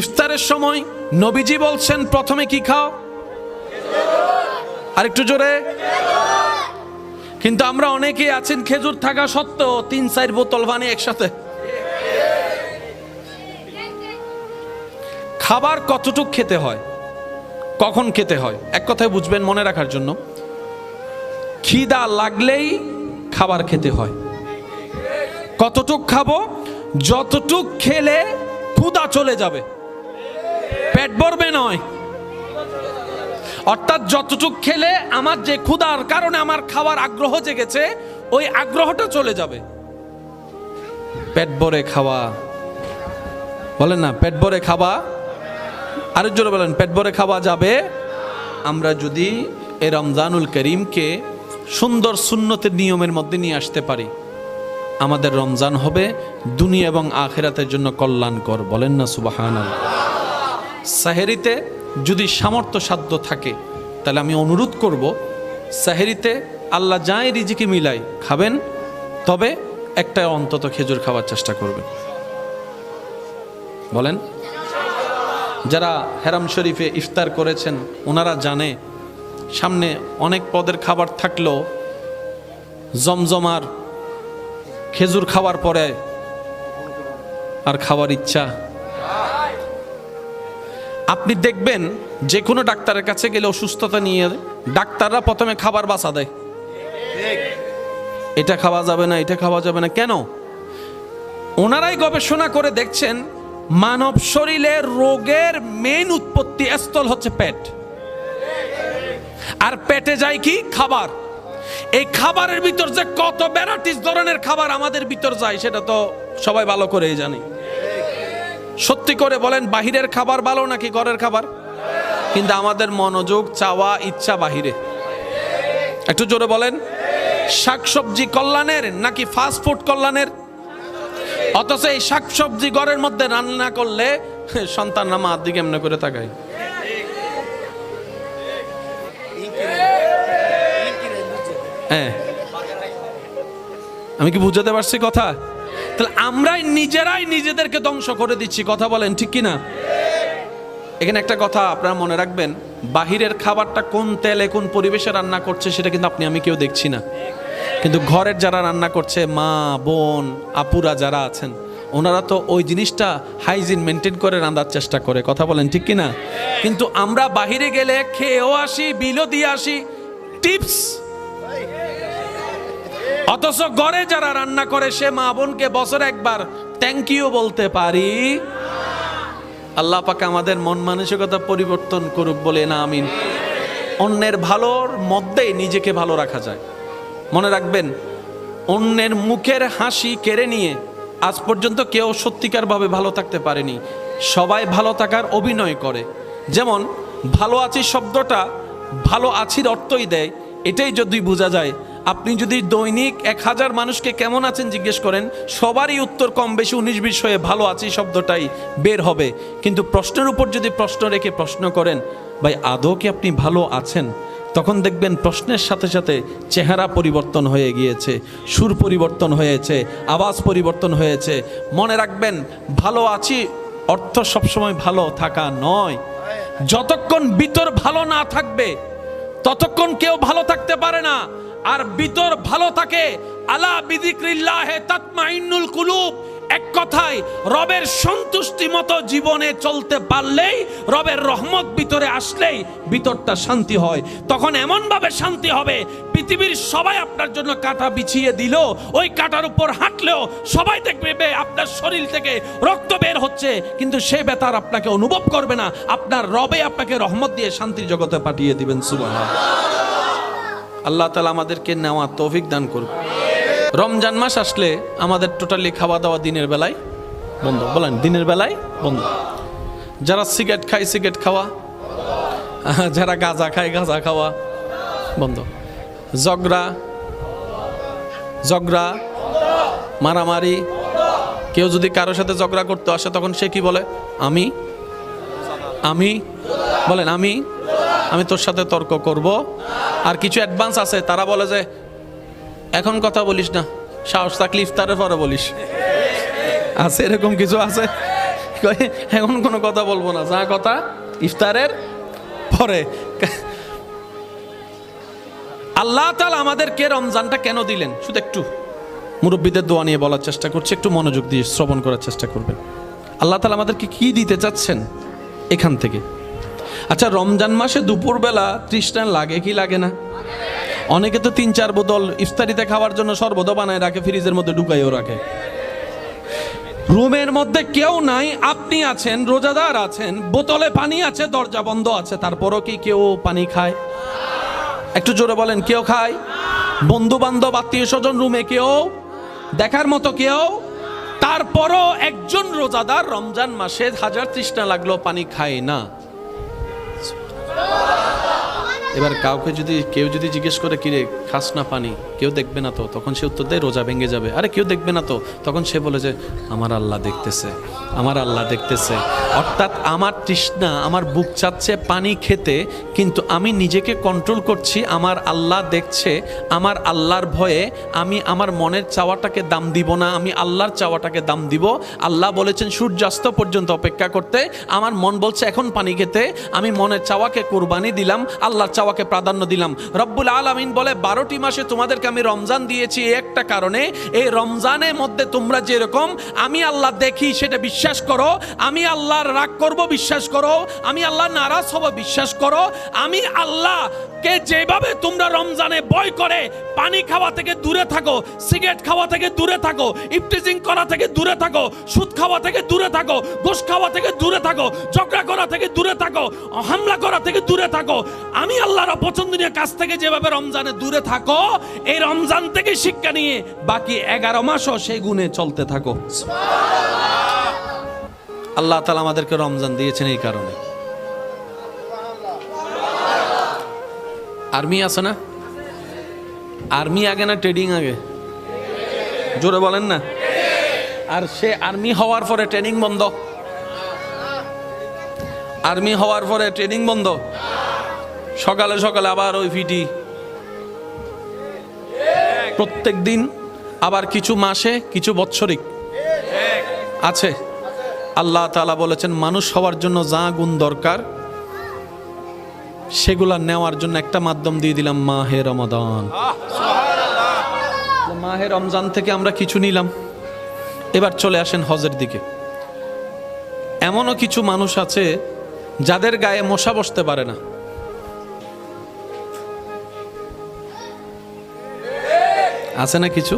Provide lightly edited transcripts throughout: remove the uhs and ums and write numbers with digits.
ইফতারের সময় নবীজি বলছেন প্রথমে কি খাও, আরেকটু জোরে। কিন্তু আমরা অনেকেই আছেন খেজুর থাকা সত্ত্বেও 3-4 বোতল পানি একসাথে। খাবার কতটুক খেতে হয়, কখন খেতে হয়, এক কথায় বুঝবেন মনে রাখার জন্য, খিদা লাগলেই খাবার খেতে হয়। কতটুক খাবো, যতটুক খেলে ক্ষুধা চলে যাবে, পেট ভরবে নয়। অর্থাৎ যতটুক খেলে আমার যে ক্ষুধার কারণে আমার খাওয়ার আগ্রহ জেগেছে, ওই আগ্রহটা চলে যাবে। পেট ভরে খাওয়া, বলেন না পেট ভরে খাওয়া, আরেক জোরে বলেন পেট ভরে খাওয়া যাবে। আমরা যদি এই রমজানুল করিমকে সুন্দর সুন্নতের নিয়মের মধ্যে নিয়ে আসতে পারি, আমাদের রমজান হবে দুনিয়া এবং আখিরাতের জন্য কল্যাণকর। বলেন না সুবহানাল্লাহ। সাহেরিতে যদি সামর্থ্য সাধ্য থাকে, তাহলে আমি অনুরোধ করব, সাহেরিতে আল্লাহ যাই রিজিকে মিলাই খাবেন, তবে একটা অন্তত খেজুর খাওয়ার চেষ্টা করবেন। বলেন, যারা হেরাম শরীফে ইফতার করেছেন ওনারা জানে সামনে অনেক পদের খাবার থাকলেও জমজমার খেজুর খাওয়ার পরে আর খাওয়ার ইচ্ছা। আপনি দেখবেন যে কোনো ডাক্তারের কাছে গেলে অসুস্থতা নিয়ে ডাক্তাররা প্রথমে খাবার বাছা দেয়, এটা খাওয়া যাবে না, এটা খাওয়া যাবে না। কেন? ওনারাই গবেষণা করে দেখছেন মানব শরীরে রোগের মেইন উৎপত্তি স্থল হচ্ছে পেট, আর পেটে যায় কি খাবার। এই খাবারের ভিতর যে কত ভ্যারাইটিস ধরনের খাবার আমাদের ভিতর যায় সেটা তো সবাই ভালো করেই জানে। সত্যি করে বলেন, বাহিরের খাবার ভালো নাকি ঘরের খাবার? কিন্তু আমাদের মনোযোগ, চাওয়া, ইচ্ছা বাহিরে। একটু জোরে বলেন, শাকসবজি কল্যাণের নাকি ফাস্ট ফুড কল্যাণের? অথচ এই শাকসবজি ঘরের মধ্যে রান্না করলে সন্তান না মার দিকে এমনি করে তাকায়। হ্যাঁ, আমি কি বুঝাতে পারছি কথা? তাহলে আমরাই নিজেরাই নিজেদেরকে ধ্বংস করে দিচ্ছি। কথা বলেন ঠিক কিনা? এখানে একটা কথা আপনারা মনে রাখবেন, বাহিরের খাবারটা কোন তেলে কোন পরিবেশে রান্না করছে সেটা কিন্তু আপনি আমি কেউ দেখছি না, কিন্তু ঘরের যারা রান্না করছে, মা বোন আপুরা যারা আছেন, ওনারা তো ওই জিনিসটা হাইজিন মেনটেন করে রান্নার চেষ্টা করে। কথা বলেন ঠিক কিনা? কিন্তু আমরা বাহিরে গেলে খেয়েও আসি, বিলও দিয়ে আসি, টিপস। অথচ ঘরে যারা রান্না করে সে মা বোনকে বছরে একবার থ্যাংক ইউ বলতে পারি। আল্লাহ পাক আমাদের মন মানসিকতা পরিবর্তন করুক, বলে না আমিন। অন্যের ভালোর মধ্যেই নিজেকে ভালো রাখা যায়। মনে রাখবেন, অন্যের মুখের হাসি কেড়ে নিয়ে আজ পর্যন্ত কেউ সত্যিকারভাবে ভালো থাকতে পারেনি। সবাই ভালো থাকার অভিনয় করে। যেমন ভালো আছি শব্দটা ভালো আছির অর্থই দেয়। এটাই যদি বোঝা যায়, আপনি যদি দৈনিক 1000 মানুষকে কেমন আছেন জিজ্ঞেস করেন, সবারই উত্তর কম বেশি 19-20 হয়ে ভালো আছি শব্দটাই বের হবে। কিন্তু প্রশ্নের উপর যদি প্রশ্ন রেখে প্রশ্ন করেন, ভাই আদৌ কি আপনি ভালো আছেন, তখন দেখবেন প্রশ্নের সাথে সাথে চেহারা পরিবর্তন হয়ে গিয়েছে, সুর পরিবর্তন হয়েছে, আওয়াজ পরিবর্তন হয়েছে। মনে রাখবেন, ভালো আছি অর্থ সবসময় ভালো থাকা নয়। যতক্ষণ ভিতর ভালো না থাকবে ততক্ষণ কেউ ভালো থাকতে পারে না। আর ভিতর ভালো থাকে, আলা বিযিকরিল্লাহি তাতমাইন্নুল কুলুব। এক কথায় রবের সন্তুষ্টি মতো জীবনে চলতে পারলেই, রবের রহমত ভিতরে আসলেই ভিতরটা শান্তি হয়। তখন এমন ভাবে শান্তি হবে, পৃথিবীর সবাই আপনার জন্য কাঁটা বিছিয়ে দিল, ওই কাঁটার উপর হাঁটলেও সবাই দেখবে আপনার শরীর থেকে রক্ত বের হচ্ছে, কিন্তু সে ব্যথার আপনাকে অনুভব করবে না। আপনার রবে আপনাকে রহমত দিয়ে শান্তির জগতে পাঠিয়ে দিবেন। সুবহানাল্লাহ। আল্লাহ তাআলা আমাদেরকে নেওয়া তৌফিক দান করুন। রমজান মাস আসলে আমাদের টোটালি খাওয়া দাওয়া দিনের বেলায় বন্ধ। বলেন, দিনের বেলায় বন্ধ। যারা সিগারেট খায় সিগারেট খাওয়া, যারা গাঁজা খায় গাঁজা খাওয়া বন্ধ। ঝগড়া মারামারি, কেউ যদি কারোর সাথে ঝগড়া করতে আসে তখন সে কি বলে? আমি বলেন, আমি তোর সাথে তর্ক করব। আর কিছু অ্যাডভান্স আছে, তারা বলে যে এখন কথা বলিস না, সাহস থাকলে ইফতারের পরে বলিস। আছে এরকম কিছু আছে, এখন কোনো কথা বলবো না, যা কথা ইফতারের পরে। আল্লাহ তাআলা আমাদেরকে রমজানটা কেন দিলেন, শুধু একটু মুরব্বীদের দোয়া নিয়ে বলার চেষ্টা করছি, একটু মনোযোগ দিয়ে শ্রবণ করার চেষ্টা করবেন। আল্লাহ তাআলা আমাদেরকে কি দিতে চাচ্ছেন এখান থেকে। আচ্ছা, রমজান মাসে দুপুরবেলা তৃষ্ণা লাগে কি লাগে না? অনেকে তো 3-4 বোতল ইফতারিতে খাওয়ার জন্য শরবত বানায় রাখে, ফ্রিজের মধ্যে ঢুকাইও রাখে। রুমের মধ্যে কেউ নাই, আপনি আছেন, রোজাদার আছেন, বোতলে পানি আছে, দরজা বন্ধ আছে, তারপরও কি কেউ পানি খায়? একটু জোরে বলেন, কেউ খায়? বন্ধু বান্ধব আত্মীয় স্বজন রুমে কেউ দেখার মতো কেউ? তারপরও একজন রোজাদার রমজান মাসে হাজার তৃষ্ণা লাগলো পানি খায় না। এবার কেউ যদি জিজ্ঞেস করে, কিরে খাস না পানি, কেউ দেখবে না তো? তখন সে উত্তর দেয়, রোজা ভেঙে যাবে। আরে কেউ দেখবে না তো? তখন সে বলে যে আমার আল্লাহ দেখতেছে, আমার আল্লাহ দেখতেছে। অর্থাৎ আমার তৃষ্ণা, আমার বুক চাচ্ছে পানি খেতে, কিন্তু আমি নিজেকে কন্ট্রোল করছি, আমার আল্লাহ দেখছে। আমার আল্লাহর ভয়ে আমি আমার মনের চাওয়াটাকে দাম দিব না, আমি আল্লাহর চাওয়াটাকে দাম দিব। আল্লাহ বলেছেন সূর্যাস্ত পর্যন্ত অপেক্ষা করতে, আমার মন বলছে এখন পানি খেতে, আমি মনের চাওয়াকে কুরবানি দিলাম, আল্লাহর চাওয়াকে প্রাধান্য দিলাম। রব্বুল আলামিন বলে 12টি মাসে তোমাদেরকে আমি রমজান দিয়েছি এই একটা কারণে, এই রমজানের মধ্যে তোমরা যেরকম আমি আল্লাহ দেখি সেটা বিশ্বাস করো, আমি আল্লাহর রাগ করব বিশ্বাস করো, আমি আল্লাহ নারাজ হব বিশ্বাস করো, আমি আল্লাহকে যেভাবে তোমরা রমজানে ভয় করে পানি খাওয়া থেকে দূরে থাকো, সিগারেট খাওয়া থেকে দূরে থাকো, ইফটিজিং করা থেকে দূরে থাকো, সুদ খাওয়া থেকে দূরে থাকো, ঘুষ খাওয়া থেকে দূরে থাকো, ঝগড়া করা থেকে দূরে থাকো, হামলা করা থেকে দূরে থাকো, আমি আল্লাহর অপছন্দনীয় কাজ থেকে যেভাবে রমজানে দূরে থাকো, এই রমজান থেকে শিক্ষা নিয়ে বাকি 11 মাসও সেই গুণে চলতে থাকো। আল্লাহ তাআলা আমাদেরকে রমজান দিয়েছেন এই কারণে। আর্মি আছে না? আর্মি আগে না ট্রেডিং আগে? জোরে বলেন না। আর সে আর্মি হওয়ার পরে ট্রেনিং বন্ধ, আর্মি হওয়ার পরে ট্রেনিং বন্ধ, সকালে সকালে আবার ওই ফিটি প্রত্যেক দিন, আবার কিছু মাসে কিছু বৎসরিক আছে। আল্লাহ তাআলা বলেছেন মানুষ হওয়ার জন্য যা গুণ দরকার সেগুলা নেওয়ার জন্য একটা মাধ্যম দিয়ে দিলাম, মাহে রমাদান। মাহে রমজান থেকে আমরা কিছু নিলাম। এবার চলে আসেন হজের দিকে। এমনও কিছু মানুষ আছে যাদের গায়ে মশা বসতে পারে না, আছে না কিছু?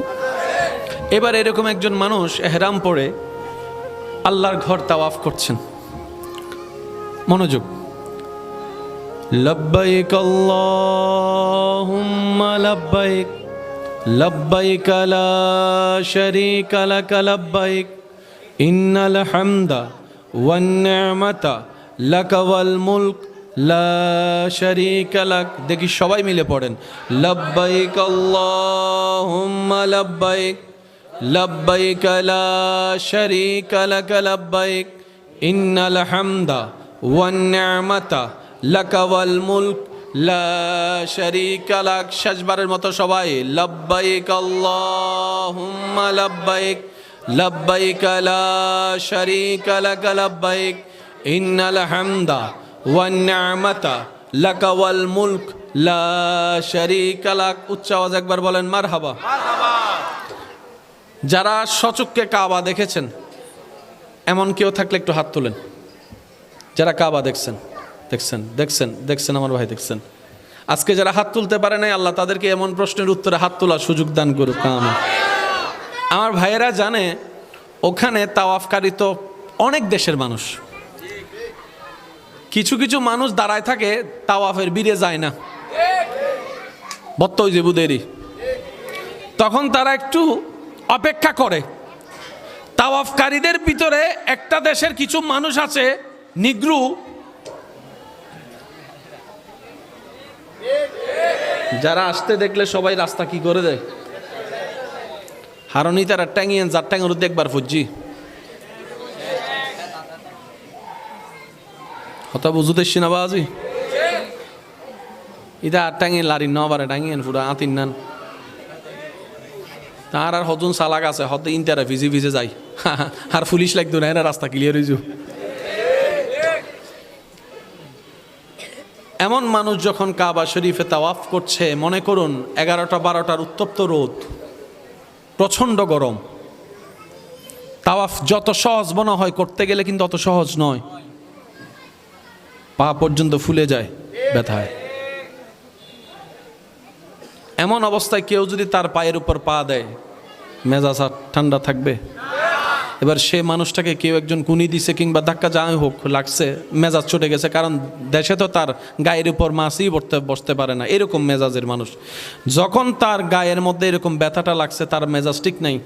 এবার এরকম একজন মানুষ এহরাম পরে আল্লাহর ঘর তাওয়াফ করছেন। মনোযোগ। লব্বাইক আল্লাহুম্মা লব্বাইক, লব্বাইক লা শারীকা লাক লব্বাইক, ইন্নাল হামদা ওয়ান নি'মাতা লাক ওয়াল মুলক লা শারীকা লাক। দেখি সবাই মিলে পড়েন, লব্বাইক আল্লাহুম্মা লব্বাইক, লব্বাইক লা শারীকা লাক লব্বাইক, ইন্নাল হামদা ওয়ান নি'মাতা লাক ওয়াল মুলক লা শারীকা লাক। শেষবারের মতো সবাই, লব্বাইক আল্লাহুম্মা লব্বাইক, লব্বাইক লা শারীকা লাক লব্বাইক, ইন্নাল হামদা ওয়ান নি'মাতা লাক ওয়াল মুলক লা শারীকা লাক। উচ্চ আওয়াজ একবার বলেন মারহাবা। যারা সচক্ষে কাবা দেখেছেন এমন কেউ থাকলে একটু হাত তোলেন। যারা কাবা দেখছেন, দেখছেন দেখছেন দেখছেন আমার ভাই দেখছেন। আজকে যারা হাত তুলতে পারে নাই, আল্লাহ তাদেরকে এমন প্রশ্নের উত্তরে হাত তোলার সুযোগ দান করুক। আমার ভাইয়েরা জানে ওখানে তাওয়াফকারী তো অনেক দেশের মানুষ। কিছু কিছু মানুষ দাঁড়ায় থাকে, তাওয়াফের বীরে যায় না, বত্তই জেবুদেরই। তখন তারা একটু অপেক্ষা করে। তাওয়াফকারীদের ভিতরে একটা দেশের কিছু মানুষ আছে নিগ্রু, যারা আসতে দেখলে সবাই রাস্তা কি করে দেয়, হারনি তারা ট্যাঙিয়েন, যার ট্যাঙের দেখবার ফুজি হতা বুঝুতেছি না বাজি ইটা টাঙিয়ে লারি নবারে টাঙিয়েন পুরা আতিন নান তার আর হজন সালাক আছে হতে ইন্টারে ভিজে ভিজে যাই আর পুলিশ লাগতো না, রাস্তা ক্লিয়ার হয়ে যাও। এমন মানুষ যখন কাবা শরীফে তাওয়াফ করছে, মনে করুন 11টা-12টার উত্তপ্ত রোদ, প্রচণ্ড গরম। তাওয়াফ যত সহজ মনে হয়, করতে গেলে কিন্তু অত সহজ নয়। পা পর্যন্ত ফুলে যায় ব্যথায়। এমন অবস্থায় কেউ যদি তার পায়ের উপর পা দেয়, মেজাজ আর ঠান্ডা থাকবে? এবার সে মানুষটাকে কেউ একজন কুনি দিছে কিংবা ধাক্কা যাই হোক লাগছে, মেজাজ চটে গেছে, কারণ দেশে তো তার গায়ের উপর মাছই বসতে পারে না, এরকম মেজাজের মানুষ। যখন তার গায়ের মধ্যে এরকম ব্যথাটা লাগছে, তার মেজাজ ঠিক নাই,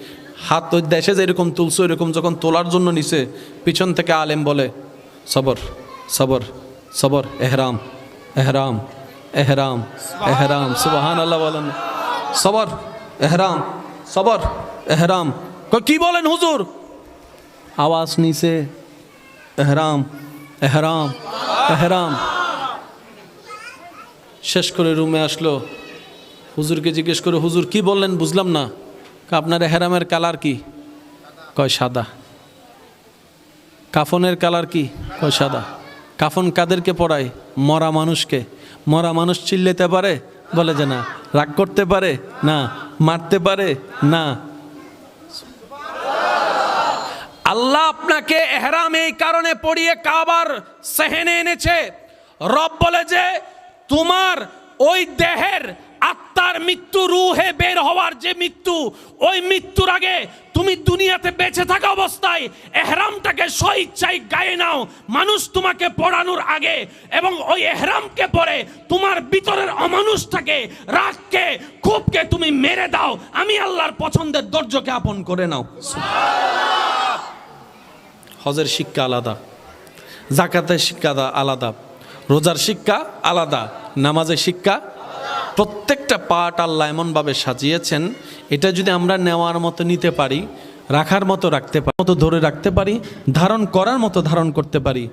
হাত ওই দেশে যেরকম তুলছে এরকম যখন তোলার জন্য নিছে, পিছন থেকে আলেম বলে সবর সবর সবর, এহরাম এহরাম এহরাম এহরাম, সুবহানাল্লাহ বলেন, সবর এহরাম সবর এহরাম। কি বলেন হুজুর? আওয়াজ নিচে, এহরাম এহরাম এহরাম। শেষ করে রুমে আসলো, হুজুরকে জিজ্ঞেস করে, হুজুর কি বললেন বুঝলাম না। আপনার এহরামের কালার কি? কয় সাদা। কাফনের কালার কি? কয় সাদা। কাফন কাদেরকে পরায়? মরা মানুষকে। মরা মানুষ চিল্লাতে পারে? বলে যে না। রাগ করতে পারে? না। মারতে পারে? না। আল্লাহ আপনাকে এহরাম এই কারণে পরিয়ে কাবার সেহেনে এনেছে। রব বলে যে তোমার ওই দেহের আত্মার মৃত্যু, রুহে বের হওয়ার যে মৃত্যু, ওই মৃত্যুর আগে তুমি দুনিয়াতে বেঁচে থাকা অবস্থায় এহরামটাকে স্বইচ্ছায় গায়ে নাও মানুষ তোমাকে পড়ানোর আগে, এবং ওই এহরামকে পরে তোমার ভিতরের অমানুষটাকে, রাগকে, ক্ষোভকে তুমি মেরে দাও। আমি আল্লাহর পছন্দের দর্জকে আপন করে নাও। হজের শিক্ষা আলাদা, যাকাতের শিক্ষা আলাদা, রোজার শিক্ষা আলাদা, নামাজের শিক্ষা। প্রত্যেকটা পাঠ আল্লাহ এমনভাবে সাজিয়েছেন, এটা যদি আমরা নেওয়ার মতো নিতে পারি, রাখার মতো রাখতে পারি, মতো ধরে রাখতে পারি, ধারণ করার মতো ধারণ করতে পারি,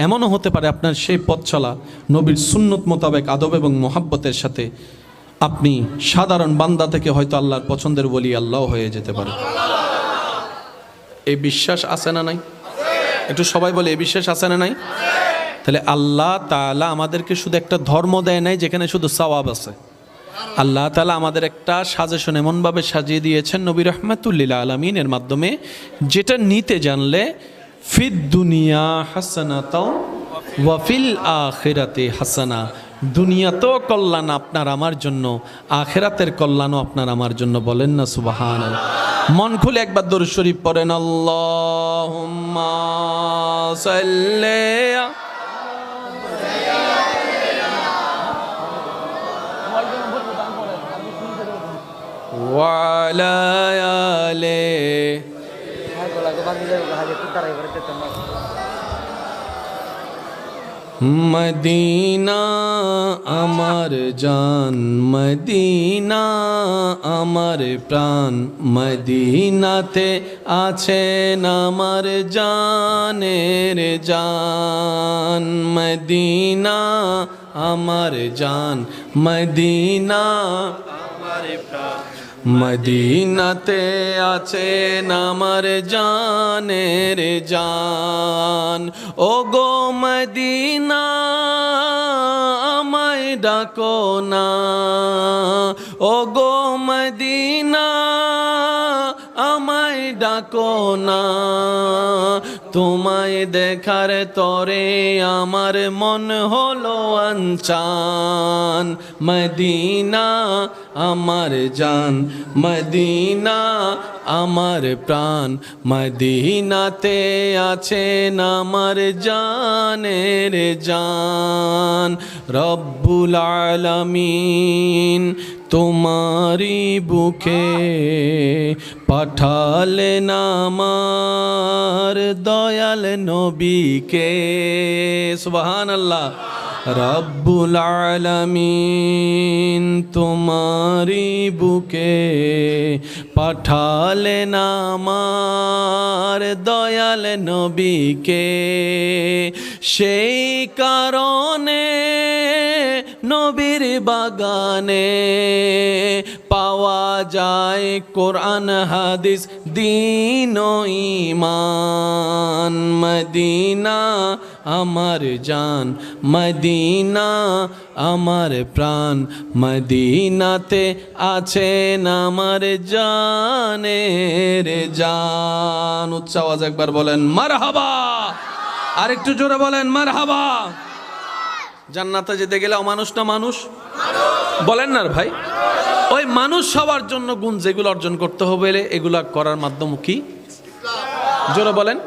এমনও হতে পারে আপনার সেই পথ চলা নবীর সুন্নত মোতাবেক আদব এবং মোহাব্বতের সাথে আপনি সাধারণ বান্দা থেকে হয়তো আল্লাহর পছন্দের বলি আল্লাহ হয়ে যেতে পারে। এই বিশ্বাস আছে না নাই? একটু সবাই বলে, এই বিশ্বাস আছে না নাই? তাহলে আল্লাহ তাআলা আমাদেরকে শুধু একটা ধর্ম দেয় নাই যেখানে শুধু সওয়াব আছে। আল্লাহ তাআলা আমাদের একটা সাজেশন এমনভাবে সাজিয়ে দিয়েছেন নবী রাহমাতুল লিল আলামিনের মাধ্যমে, যেটা নিতে জানলে ফিদ দুনিয়া হাসানাতাও ওয়া ফিল আখিরাতি হাসানা, দুনিয়াতেও কল্যাণ আপনার আমার জন্য, আখিরাতের কল্যাণও আপনার আমার জন্য। বলেন না সুবহানাল্লাহ। মন খুলে একবার দরুদ শরীফ পড়েন, আল্লাহুম্মা সাল্লি ওয়া আলা আলি মদিনা আমার জান, মদিনা আমার প্রাণ, মদিনাতে আছেন আমার জানের জান, মদিনা আমার জান, মদিনা আমার প্রাণ, মদিনাতে আছেন আমার জানের জান। ও গো মদিনা আমায় ডাকো না, ও গো মদিনা আমায় ডাকো না, তোমায় দেখার তরে আমার মন হলো আনচান, মদিনা আমার জান, মদিনা আমার প্রাণ, মদিনাতে আছেন আমার জানের জান। রব্বুল আলামিন তোমারি বুকে পাঠালেন আমার দয়াল নবীকে। সুবহানাল্লাহ। রব্বুল আলামিন তোমারি বুকে পাঠালেন আমার দয়াল নবীকে, সেই কারণে নবীর বাগানে পাওয়া যায় কোরআন হাদিস দ্বীন ও ঈমান। মদিনা আমার জান, মদিনা আমার প্রাণ, মদিনাতে আছেন আমার জানের জান। উচ্চ আওয়াজ একবার বলেন মারহাবা, আরেকটু জোরে বলেন মারহাবা। জান্নাতে যেতে গেলে অমানুষ না মানুষ বলেন না ভাই? ওই মানুষ হওয়ার জন্য গুণ যেগুলো অর্জন করতে হবে, এগুলা করার মাধ্যম কি? জোরে বলেন।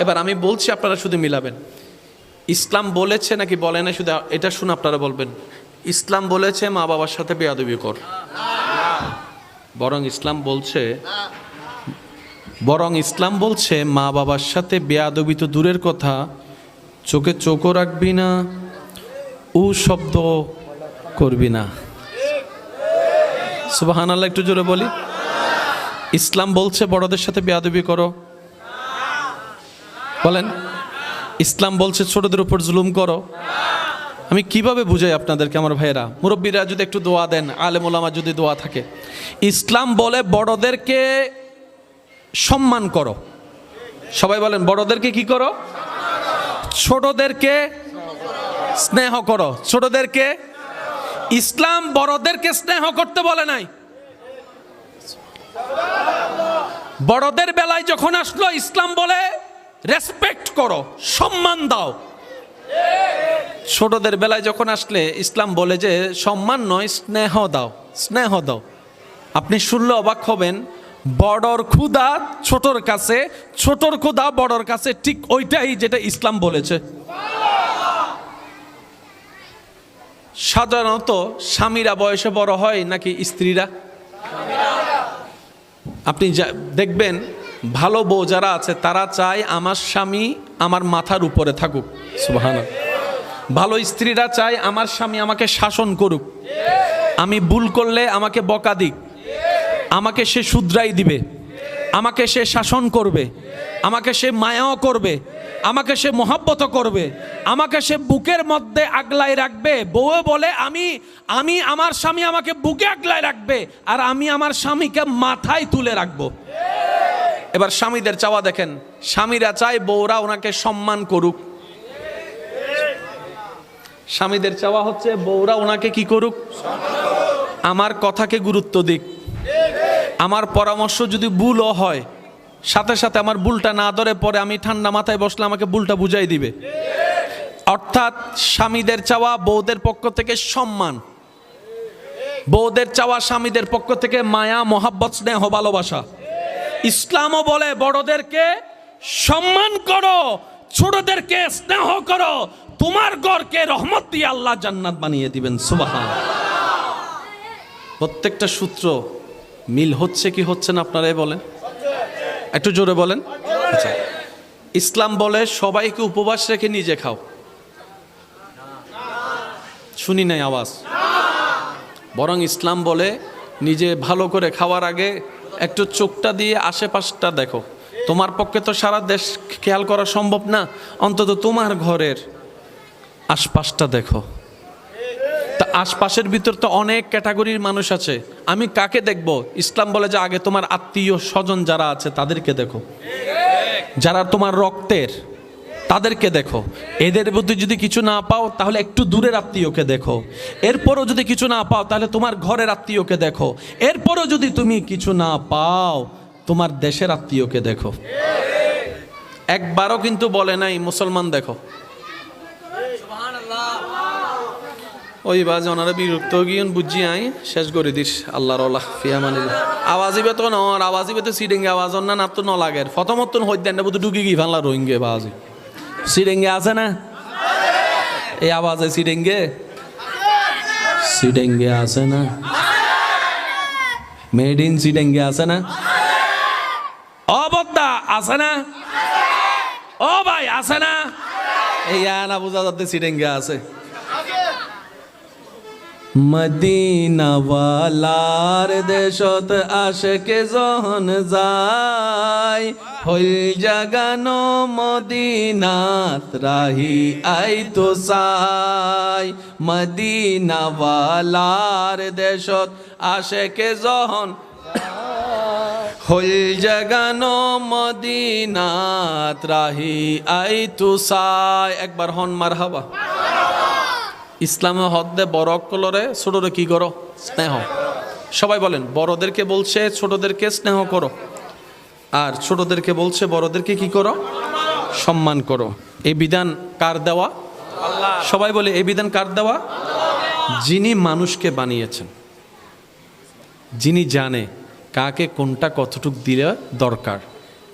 এবার আমি বলছি, আপনারা শুধু মিলাবেন। ইসলাম বলেছে নাকি বলে না, শুধু এটা শুনে আপনারা বলবেন। ইসলাম বলেছে মা বাবার সাথে বেয়াদবি কর, বরং ইসলাম বলছে মা বাবার সাথে বেয়াদবি তো দূরের কথা, চোখে চোখও রাখবি না, ও শব্দ করবি না। সুবহানাল্লাহ, একটু জোরে বলি। ইসলাম বলছে বড়দের সাথে বেয়াদবি করো, বলেন। ইসলাম বলছে ছোটদের উপর জুলুম করো। আমি কিভাবে বুঝাই আপনাদেরকে আমার ভাইয়েরা? মুরব্বীরা যদি একটু দোয়া দেন, আলেম ওলামা যদি দোয়া থাকে। ইসলাম বলে বড়দেরকে সম্মান করো। সবাই বলেন, বড়দেরকে কি করো? ছোটদেরকে স্নেহ করো। ছোটদেরকে, ইসলাম বড়দেরকে স্নেহ করতে বলে নাই। বড়দের বেলায় যখন আসলো, ইসলাম বলে রেসপেক্ট করো, সম্মান দাও। ছোটদের বেলায় যখন আসলে ইসলাম বলে যে সম্মান নয়, স্নেহ দাও, স্নেহ দাও। আপনি শুনলে অবাক হবেন, বড়র ক্ষুধা ছোটর কাছে, ছোটর ক্ষুধা বড়র কাছে, ঠিক ওইটাই যেটা ইসলাম বলেছে। সাধারণত স্বামীরা বয়সে বড় হয় নাকি স্ত্রীরা? আপনি দেখবেন ভালো বউ যারা আছে তারা চায় আমার স্বামী আমার মাথার উপরে থাকুক। সুবহানাল্লাহ। ভালো স্ত্রীরা চায় আমার স্বামী আমাকে শাসন করুক, আমি ভুল করলে আমাকে বকা দিক, আমাকে সে শুধরাই দিবে, আমাকে সে শাসন করবে, আমাকে সে মায়াও করবে, আমাকে সে মহব্বত করবে, আমাকে সে বুকের মধ্যে আগলাই রাখবে। বউ বলে আমি আমার স্বামী আমাকে বুকে আগলাই রাখবে, আর আমি আমার স্বামীকে মাথায় তুলে রাখবো। এবার স্বামীদের চাওয়া দেখেন, স্বামীরা চায় বউরা ওনাকে সম্মান করুক। স্বামীদের চাওয়া হচ্ছে বউরা ওনাকে কি করুক? আমার কথাকে গুরুত্ব দিক, আমার পরামর্শ যদি ভুলও হয় সাথে সাথে আমার ভুলটা না ধরে পরে আমি ঠান্ডা মাথায় বসলে আমাকে ভুলটা বুঝাই দিবে। অর্থাৎ স্বামীদের চাওয়া বউদের পক্ষ থেকে সম্মান, বউদের চাওয়া স্বামীদের পক্ষ থেকে মায়া, মহাব্বত, স্নেহ, ভালোবাসা। ইসলামও বলে বড়দেরকে সম্মান করো, ছোটদেরকে স্নেহ করো, তোমার ঘরকে রহমত দিয়ে আল্লাহ জান্নাত বানিয়ে দিবেন। সুবহানাল্লাহ। প্রত্যেকটা সূত্র মিল হচ্ছে কি হচ্ছে না আপনারাই বলেন, একটু জোরে বলেন। আচ্ছা, ইসলাম বলে সবাইকে উপবাস রেখে নিজে খাও। শুনি নাই আওয়াজ। বরং ইসলাম বলে নিজে ভালো করে খাওয়ার আগে একটু চোখটা দিয়ে আশেপাশটা দেখো। তোমার পক্ষে তো সারা দেশ খেয়াল করা সম্ভব না, অন্তত তোমার ঘরের আশপাশটা দেখো। তা আশপাশের ভিতর তো অনেক ক্যাটাগরির মানুষ আছে, আমি কাকে দেখব? ইসলাম বলে যে আগে তোমার আত্মীয় স্বজন যারা আছে তাদেরকে দেখো, যারা তোমার রক্তের তাদেরকে দেখো। এদের মধ্যে যদি কিছু না পাও তাহলে একটু দূরের আত্মীয়কে দেখো। এরপরও যদি কিছু না পাও তাহলে তোমার ঘরের আত্মীয়কে দেখো। এরপরও যদি তুমি কিছু না পাও তোমার দেশের আত্মীয়কে দেখো। একবারও কিন্তু বলে নাই মুসলমান দেখো। ওই বাজ ওনারা বিরক্ত গিয়ে বুঝি আই শেষ করে দিস আল্লাহর ওলা ফিয়ামানিল্লাহ। আওয়াজিবে তো নর আওয়াজিবে তো সিডেঙ্গে আওয়াজ না না তো নলাগের ফতমতন হইতেন না বুধ ঢুকি গিয়ে ফানলা রোহিঙ্গে বাজি সিডেঙ্গে আছে না? এই আওয়াজে সিডেঙ্গে সিডেঙ্গে আছে না? মেড ইন সিডেঙ্গে আছে না? ও বদ্দা আছে না? ও ভাই আছে না? এই না বোঝা যাচ্ছে সিডেঙ্গে আছে। মদিনাওয়ালার দেশত আশেকে যখন যায়, হইল জাগানো মদিনাত রাহি আইতো চাই। মদিনাওয়ালার দেশত আশেকে যখন হইল জাগানো মদিনাত রাহি আইতো চাই। একবার হন মারহাবা। ইসলামে হদ্দে বড় অক্কলরে ছোটরে কি করো? স্নেহ। সবাই বলেন, বড়দেরকে বলছে ছোটদেরকে স্নেহ করো, আর ছোটদেরকে বলছে বড়দেরকে কি করো? সম্মান করো। এই বিধান কার দেওয়া? আল্লাহ। সবাই বলে, এই বিধান কার দেওয়া? যিনি মানুষকে বানিয়েছেন, যিনি জানে কাকে কোনটা কতটুক দিলে দরকার,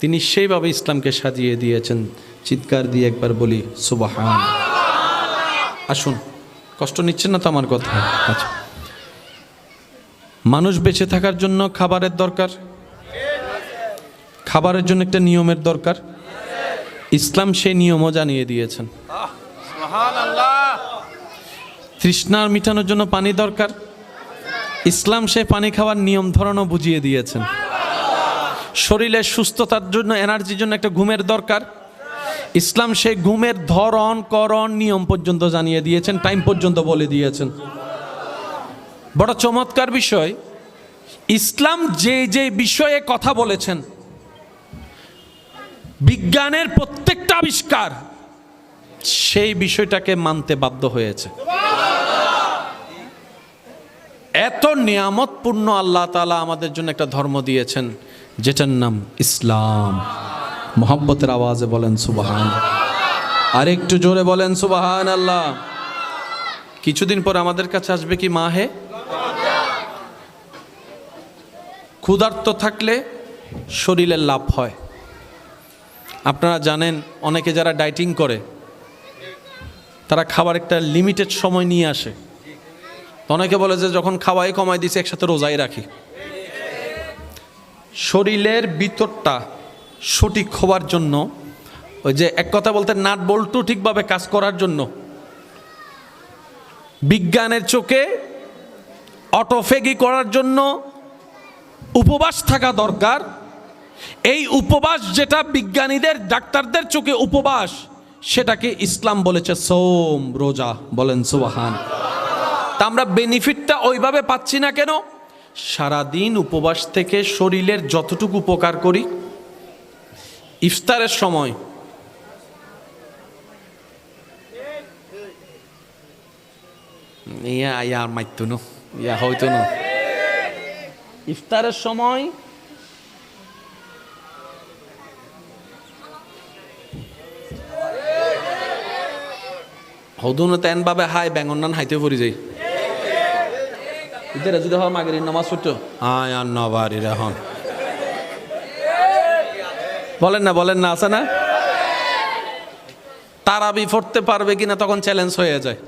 তিনি সেইভাবে ইসলামকে সাজিয়ে দিয়েছেন। চিৎকার দিয়ে একবার বলি সুবহান। আসুন, কষ্ট নিচ্ছেন না তো আমার কথা? আচ্ছা, মানুষ বেঁচে থাকার জন্য খাবারের দরকার, খাবারের জন্য একটা নিয়মের দরকার। ইসলাম সেই নিয়মও জানিয়ে দিয়েছেন। তৃষ্ণার মিটানোর জন্য পানি দরকার, ইসলাম সেই পানি খাওয়ার নিয়ম ধরনও বুঝিয়ে দিয়েছেন। শরীরের সুস্থতার জন্য, এনার্জির জন্য একটা ঘুমের দরকার, ইসলাম সেই ঘুমের ধরন করণ নিয়ম পর্যন্ত জানিয়ে দিয়েছেন, টাইম পর্যন্ত বলে দিয়েছেন। বড় চমৎকার বিষয়, ইসলাম যে যে বিষয়ে কথা বলেছেন, বিজ্ঞানের প্রত্যেকটা আবিষ্কার সেই বিষয়টাকে মানতে বাধ্য হয়েছে। এত নিয়ামতপূর্ণ আল্লাহ তাআলা আমাদের জন্য একটা ধর্ম দিয়েছেন যেটার নাম ইসলাম। মোহাব্বতের আওয়াজে বলেন সুবহান। আর একটু জোরে বলেন সুবহান আল্লাহ। কিছুদিন পর আমাদের কাছে আসবে কি মাহে? ক্ষুধার্ত থাকলে শরীরের লাভ হয়। আপনারা জানেন, অনেকে যারা ডায়েটিং করে তারা খাবার একটা লিমিটেড সময় নিয়ে আসে। অনেকে বলে যে যখন খাওয়াই কমাই দিছে একসাথে রোজাই রাখি। শরীরের ভিতরটা সঠিক হওয়ার জন্য, ওই যে এক কথা বলতে নাট বল্টু ঠিকভাবে কাজ করার জন্য, বিজ্ঞানের চোখে অটোফেগি করার জন্য উপবাস থাকা দরকার। এই উপবাস যেটা বিজ্ঞানীদের, ডাক্তারদের চোখে উপবাস, সেটাকে ইসলাম বলেছে সোম, রোজা। বলেন সুবহান। তা আমরা বেনিফিটটা ওইভাবে পাচ্ছি না কেন? সারাদিন উপবাস থেকে শরীরের যতটুকু উপকার করি, ইফতারের সময় হয়তো না, ইফতারের সময় হদুন তেন ভাবে হাই ব্যাঙ্গন হাইতে পড়ি যাই। ইতারা যদি হয় মাগের নামাজ পড়তো আয় আর নবারির এখন বলেন না, আছে না? তারাবি পড়তে পারবে কিনা তখন চ্যালেঞ্জ হয়ে যায়।